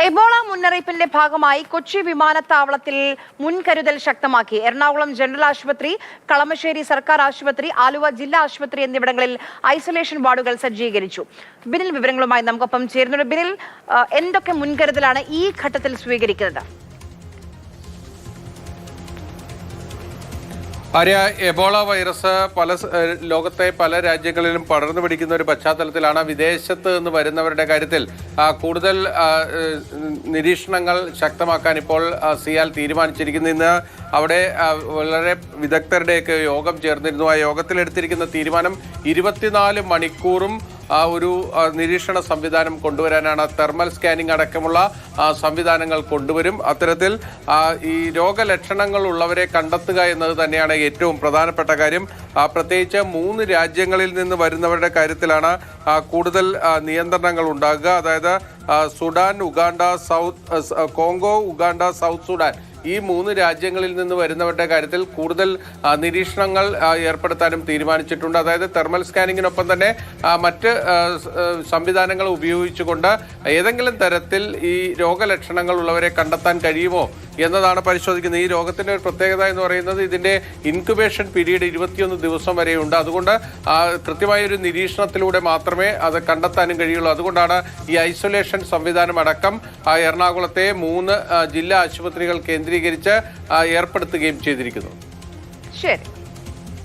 Ebola മുന്നറിയിപ്പിന്റെ ഭാഗമായി കൊച്ചി വിമാനത്താവളത്തിൽ മുൻകരുതൽ ശക്തമാക്കി. എറണാകുളം ജനറൽ ആശുപത്രി, കളമശ്ശേരി സർക്കാർ ആശുപത്രി, ആലുവ ജില്ലാ ആശുപത്രി എന്നിവിടങ്ങളിൽ ഐസൊലേഷൻ വാർഡുകൾ സജ്ജീകരിച്ചു. ബിനിൽ വിവരങ്ങളുമായി നമുക്കൊപ്പം ചേരുന്നുണ്ട്. ബിനിൽ, എന്തൊക്കെ മുൻകരുതലാണ് ഈ ഘട്ടത്തിൽ സ്വീകരിക്കുന്നത്? ആര്യ, എബോള വൈറസ് ലോകത്തെ പല രാജ്യങ്ങളിലും പടർന്നു പിടിക്കുന്ന ഒരു പശ്ചാത്തലത്തിലാണ് വിദേശത്ത് നിന്ന് വരുന്നവരുടെ കാര്യത്തിൽ കൂടുതൽ നിരീക്ഷണങ്ങൾ ശക്തമാക്കാൻ ഇപ്പോൾ സിയാൽ തീരുമാനിച്ചിരിക്കുന്നു. ഇന്ന് അവിടെ വളരെ വിദഗ്ധരുടെയൊക്കെ യോഗം ചേർന്നിരുന്നു. ആ യോഗത്തിലെടുത്തിരിക്കുന്ന തീരുമാനം 24 മണിക്കൂറും ഒരു നിരീക്ഷണ സംവിധാനം കൊണ്ടുവരാനാണ്. തെർമൽ സ്കാനിംഗ് അടക്കമുള്ള സംവിധാനങ്ങൾ കൊണ്ടുവരും. അത്തരത്തിൽ ഈ രോഗലക്ഷണങ്ങൾ ഉള്ളവരെ കണ്ടെത്തുക എന്നത് തന്നെയാണ് ഏറ്റവും പ്രധാനപ്പെട്ട കാര്യം. പ്രത്യേകിച്ച് 3 രാജ്യങ്ങളിൽ നിന്ന് വരുന്നവരുടെ കാര്യത്തിലാണ് കൂടുതൽ നിയന്ത്രണങ്ങൾ ഉണ്ടാകുക. അതായത് Sudan, Uganda, Congo, Uganda, south Sudan, ഈ 3 രാജ്യങ്ങളിൽ നിന്ന് വരുന്നവരുടെ കാര്യത്തിൽ കൂടുതൽ നിരീക്ഷണങ്ങൾ ഏർപ്പെടുത്താനും തീരുമാനിച്ചിട്ടുണ്ട്. അതായത് തെർമൽ സ്കാനിങ്ങിനൊപ്പം തന്നെ മറ്റ് സംവിധാനങ്ങൾ ഉപയോഗിച്ചുകൊണ്ട് ഏതെങ്കിലും തരത്തിൽ ഈ രോഗലക്ഷണങ്ങൾ ഉള്ളവരെ കണ്ടെത്താൻ കഴിയുമോ എന്നതാണ് പരിശോധിക്കുന്നത്. ഈ രോഗത്തിൻ്റെ ഒരു പ്രത്യേകത എന്ന് പറയുന്നത് ഇതിൻ്റെ ഇൻക്യുബേഷൻ പീരീഡ് 21 ദിവസം വരെയുണ്ട്. അതുകൊണ്ട് കൃത്യമായ ഒരു നിരീക്ഷണത്തിലൂടെ മാത്രമേ അത് കണ്ടെത്താനും കഴിയുള്ളൂ. അതുകൊണ്ടാണ് ഈ ഐസൊലേഷൻ സംവിധാനം അടക്കം എറണാകുളത്തെ 3 ജില്ലാ ആശുപത്രികൾ കേന്ദ്രീകരിച്ച് ഏർപ്പെടുത്തുകയും ചെയ്തിരിക്കുന്നു. ശരി.